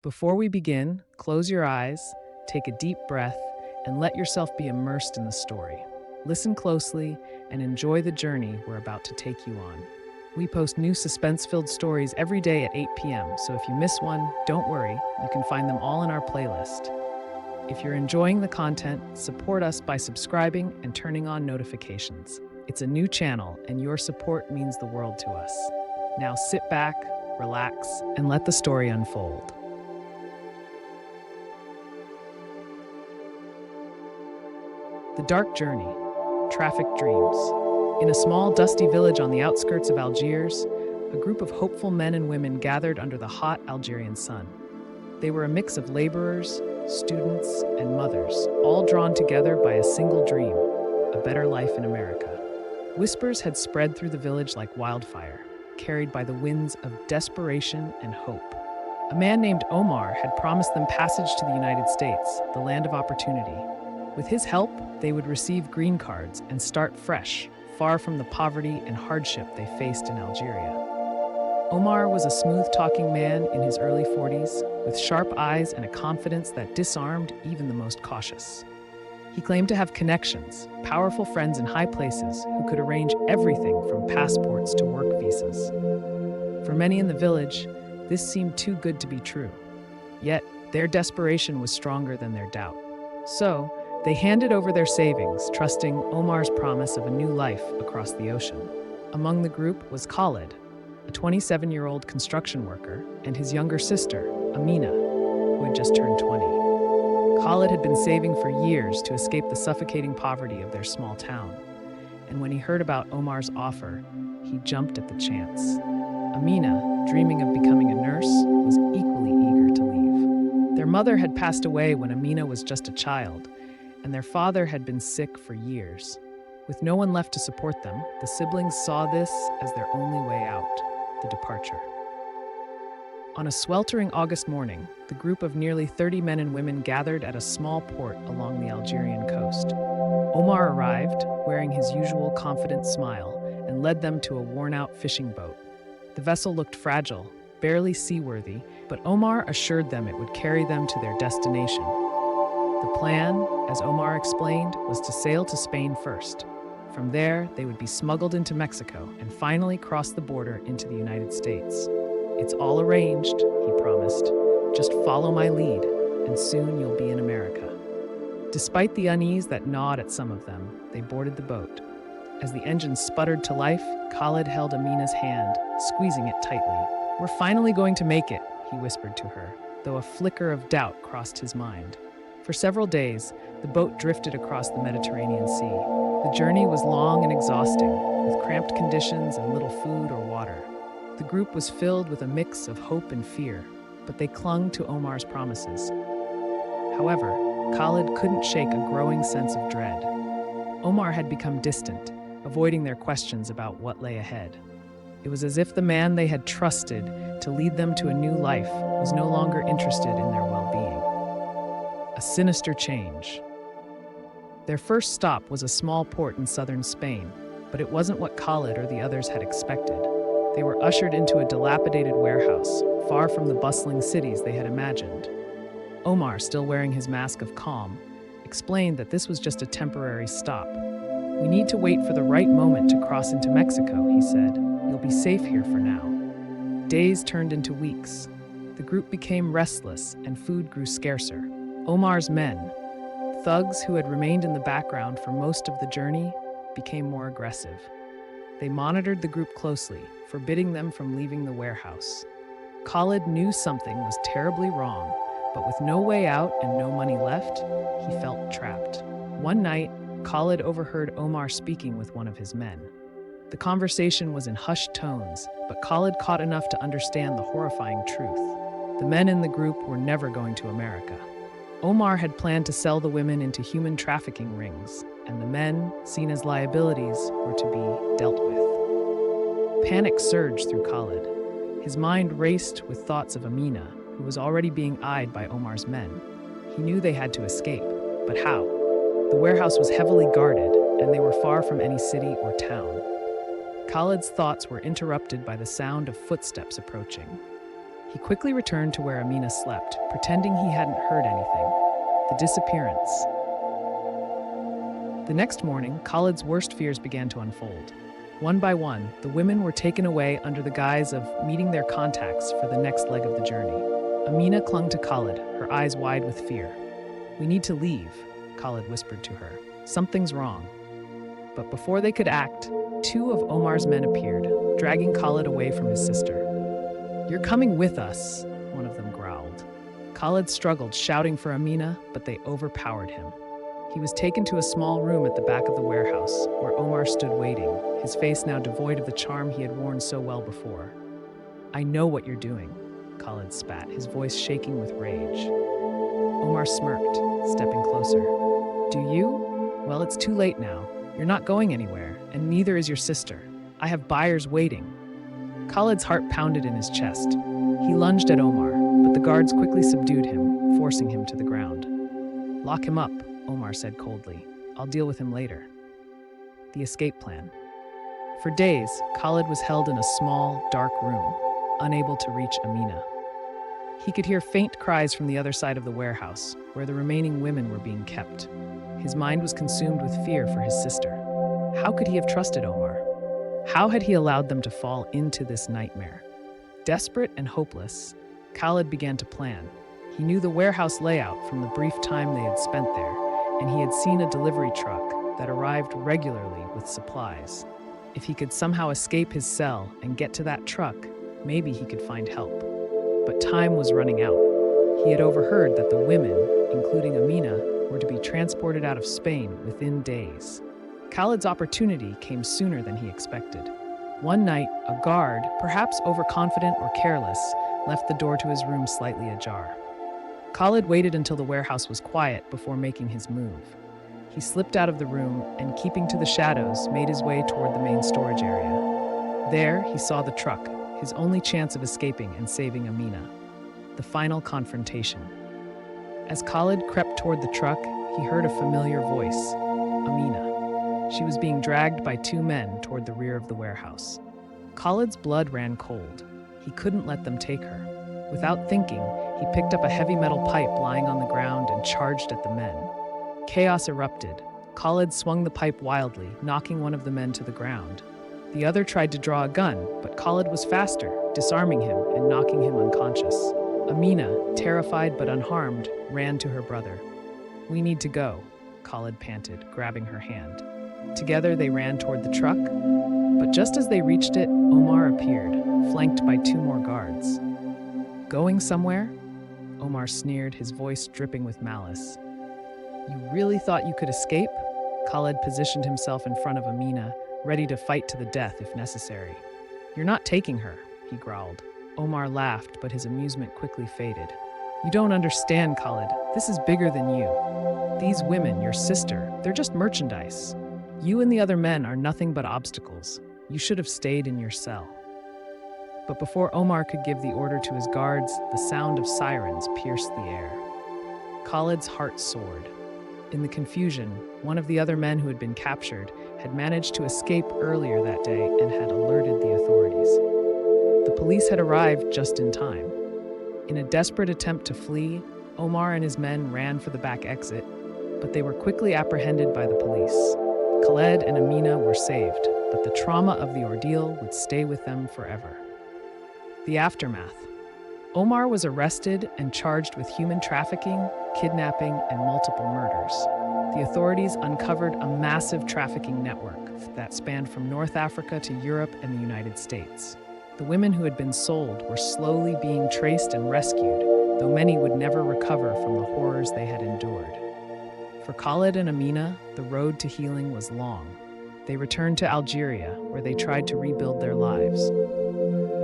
Before we begin, close your eyes, take a deep breath, and let yourself be immersed in the story. Listen closely and enjoy the journey we're about to take you on. We post new suspense-filled stories every day at 8 p.m., so if you miss one, don't worry, you can find them all in our playlist. If you're enjoying the content, support us by subscribing and turning on notifications. It's a new channel, and your support means the world to us. Now sit back, relax, and let the story unfold. The Dark Journey, Trafficked Dreams. In a small, dusty village on the outskirts of Algiers, a group of hopeful men and women gathered under the hot Algerian sun. They were a mix of laborers, students, and mothers, all drawn together by a single dream, a better life in America. Whispers had spread through the village like wildfire, carried by the winds of desperation and hope. A man named Omar had promised them passage to the United States, the land of opportunity. With his help, they would receive green cards and start fresh, far from the poverty and hardship they faced in Algeria. Omar was a smooth-talking man in his early 40s, with sharp eyes and a confidence that disarmed even the most cautious. He claimed to have connections, powerful friends in high places who could arrange everything from passports to work visas. For many in the village, this seemed too good to be true. Yet, their desperation was stronger than their doubt. So, they handed over their savings, trusting Omar's promise of a new life across the ocean. Among the group was Khalid, a 27-year-old construction worker, and his younger sister, Amina, who had just turned 20. Khalid had been saving for years to escape the suffocating poverty of their small town, and when he heard about Omar's offer, he jumped at the chance. Amina, dreaming of becoming a nurse, was equally eager to leave. Their mother had passed away when Amina was just a child, and their father had been sick for years. With no one left to support them, the siblings saw this as their only way out, the departure. On a sweltering August morning, the group of nearly 30 men and women gathered at a small port along the Algerian coast. Omar arrived, wearing his usual confident smile, and led them to a worn-out fishing boat. The vessel looked fragile, barely seaworthy, but Omar assured them it would carry them to their destination. The plan, as Omar explained, was to sail to Spain first. From there, they would be smuggled into Mexico and finally cross the border into the United States. "It's all arranged," he promised. "Just follow my lead, and soon you'll be in America." Despite the unease that gnawed at some of them, they boarded the boat. As the engine sputtered to life, Khalid held Amina's hand, squeezing it tightly. "We're finally going to make it," he whispered to her, though a flicker of doubt crossed his mind. For several days, the boat drifted across the Mediterranean Sea. The journey was long and exhausting, with cramped conditions and little food or water. The group was filled with a mix of hope and fear, but they clung to Omar's promises. However, Khalid couldn't shake a growing sense of dread. Omar had become distant, avoiding their questions about what lay ahead. It was as if the man they had trusted to lead them to a new life was no longer interested in their well-being. A sinister change. Their first stop was a small port in southern Spain, but it wasn't what Khalid or the others had expected. They were ushered into a dilapidated warehouse, far from the bustling cities they had imagined. Omar, still wearing his mask of calm, explained that this was just a temporary stop. "We need to wait for the right moment to cross into Mexico," he said. "You'll be safe here for now." Days turned into weeks. The group became restless and food grew scarcer. Omar's men, thugs who had remained in the background for most of the journey, became more aggressive. They monitored the group closely, forbidding them from leaving the warehouse. Khalid knew something was terribly wrong, but with no way out and no money left, he felt trapped. One night, Khalid overheard Omar speaking with one of his men. The conversation was in hushed tones, but Khalid caught enough to understand the horrifying truth. The men in the group were never going to America. Omar had planned to sell the women into human trafficking rings, and the men, seen as liabilities, were to be dealt with. Panic surged through Khalid. His mind raced with thoughts of Amina, who was already being eyed by Omar's men. He knew they had to escape, but how? The warehouse was heavily guarded, and they were far from any city or town. Khalid's thoughts were interrupted by the sound of footsteps approaching. He quickly returned to where Amina slept, pretending he hadn't heard anything. The disappearance. The next morning, Khalid's worst fears began to unfold. One by one, the women were taken away under the guise of meeting their contacts for the next leg of the journey. Amina clung to Khalid, her eyes wide with fear. "We need to leave," Khalid whispered to her. "Something's wrong." But before they could act, two of Omar's men appeared, dragging Khalid away from his sister. "You're coming with us," one of them growled. Khalid struggled, shouting for Amina, but they overpowered him. He was taken to a small room at the back of the warehouse, where Omar stood waiting, his face now devoid of the charm he had worn so well before. "I know what you're doing," Khalid spat, his voice shaking with rage. Omar smirked, stepping closer. "Do you? Well, it's too late now. You're not going anywhere, and neither is your sister. I have buyers waiting." Khalid's heart pounded in his chest. He lunged at Omar, but the guards quickly subdued him, forcing him to the ground. "Lock him up," Omar said coldly. "I'll deal with him later." The escape plan. For days, Khalid was held in a small, dark room, unable to reach Amina. He could hear faint cries from the other side of the warehouse, where the remaining women were being kept. His mind was consumed with fear for his sister. How could he have trusted Omar? How had he allowed them to fall into this nightmare? Desperate and hopeless, Khalid began to plan. He knew the warehouse layout from the brief time they had spent there, and he had seen a delivery truck that arrived regularly with supplies. If he could somehow escape his cell and get to that truck, maybe he could find help. But time was running out. He had overheard that the women, including Amina, were to be transported out of Spain within days. Khalid's opportunity came sooner than he expected. One night, a guard, perhaps overconfident or careless, left the door to his room slightly ajar. Khalid waited until the warehouse was quiet before making his move. He slipped out of the room and, keeping to the shadows, made his way toward the main storage area. There, he saw the truck, his only chance of escaping and saving Amina. The final confrontation. As Khalid crept toward the truck, he heard a familiar voice, Amina. She was being dragged by two men toward the rear of the warehouse. Khalid's blood ran cold. He couldn't let them take her. Without thinking, he picked up a heavy metal pipe lying on the ground and charged at the men. Chaos erupted. Khalid swung the pipe wildly, knocking one of the men to the ground. The other tried to draw a gun, but Khalid was faster, disarming him and knocking him unconscious. Amina, terrified but unharmed, ran to her brother. "We need to go," Khalid panted, grabbing her hand. Together they ran toward the truck, but just as they reached it, Omar appeared, flanked by two more guards. "Going somewhere?" Omar sneered, his voice dripping with malice. "You really thought you could escape?" Khalid positioned himself in front of Amina, ready to fight to the death if necessary. "You're not taking her," he growled. Omar laughed, but his amusement quickly faded. "You don't understand, Khalid. This is bigger than you. These women, your sister, they're just merchandise. You and the other men are nothing but obstacles. You should have stayed in your cell." But before Omar could give the order to his guards, the sound of sirens pierced the air. Khalid's heart soared. In the confusion, one of the other men who had been captured had managed to escape earlier that day and had alerted the authorities. The police had arrived just in time. In a desperate attempt to flee, Omar and his men ran for the back exit, but they were quickly apprehended by the police. Khaled and Amina were saved, but the trauma of the ordeal would stay with them forever. The aftermath. Omar was arrested and charged with human trafficking, kidnapping, and multiple murders. The authorities uncovered a massive trafficking network that spanned from North Africa to Europe and the United States. The women who had been sold were slowly being traced and rescued, though many would never recover from the horrors they had endured. For Khalid and Amina, the road to healing was long. They returned to Algeria, where they tried to rebuild their lives.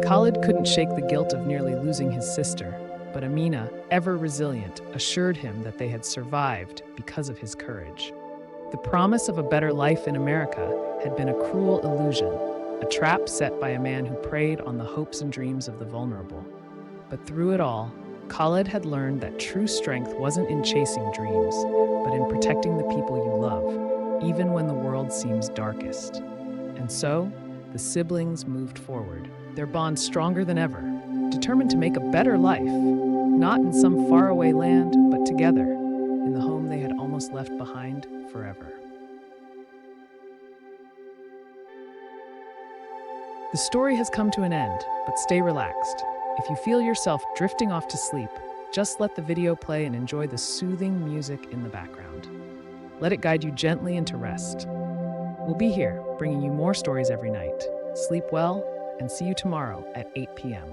Khalid couldn't shake the guilt of nearly losing his sister, but Amina, ever resilient, assured him that they had survived because of his courage. The promise of a better life in America had been a cruel illusion, a trap set by a man who preyed on the hopes and dreams of the vulnerable. But through it all, Khalid had learned that true strength wasn't in chasing dreams, but in protecting the people you love, even when the world seems darkest. And so, the siblings moved forward, their bond stronger than ever, determined to make a better life, not in some faraway land, but together, in the home they had almost left behind forever. The story has come to an end, but stay relaxed. If you feel yourself drifting off to sleep, just let the video play and enjoy the soothing music in the background. Let it guide you gently into rest. We'll be here, bringing you more stories every night. Sleep well, and see you tomorrow at 8 p.m.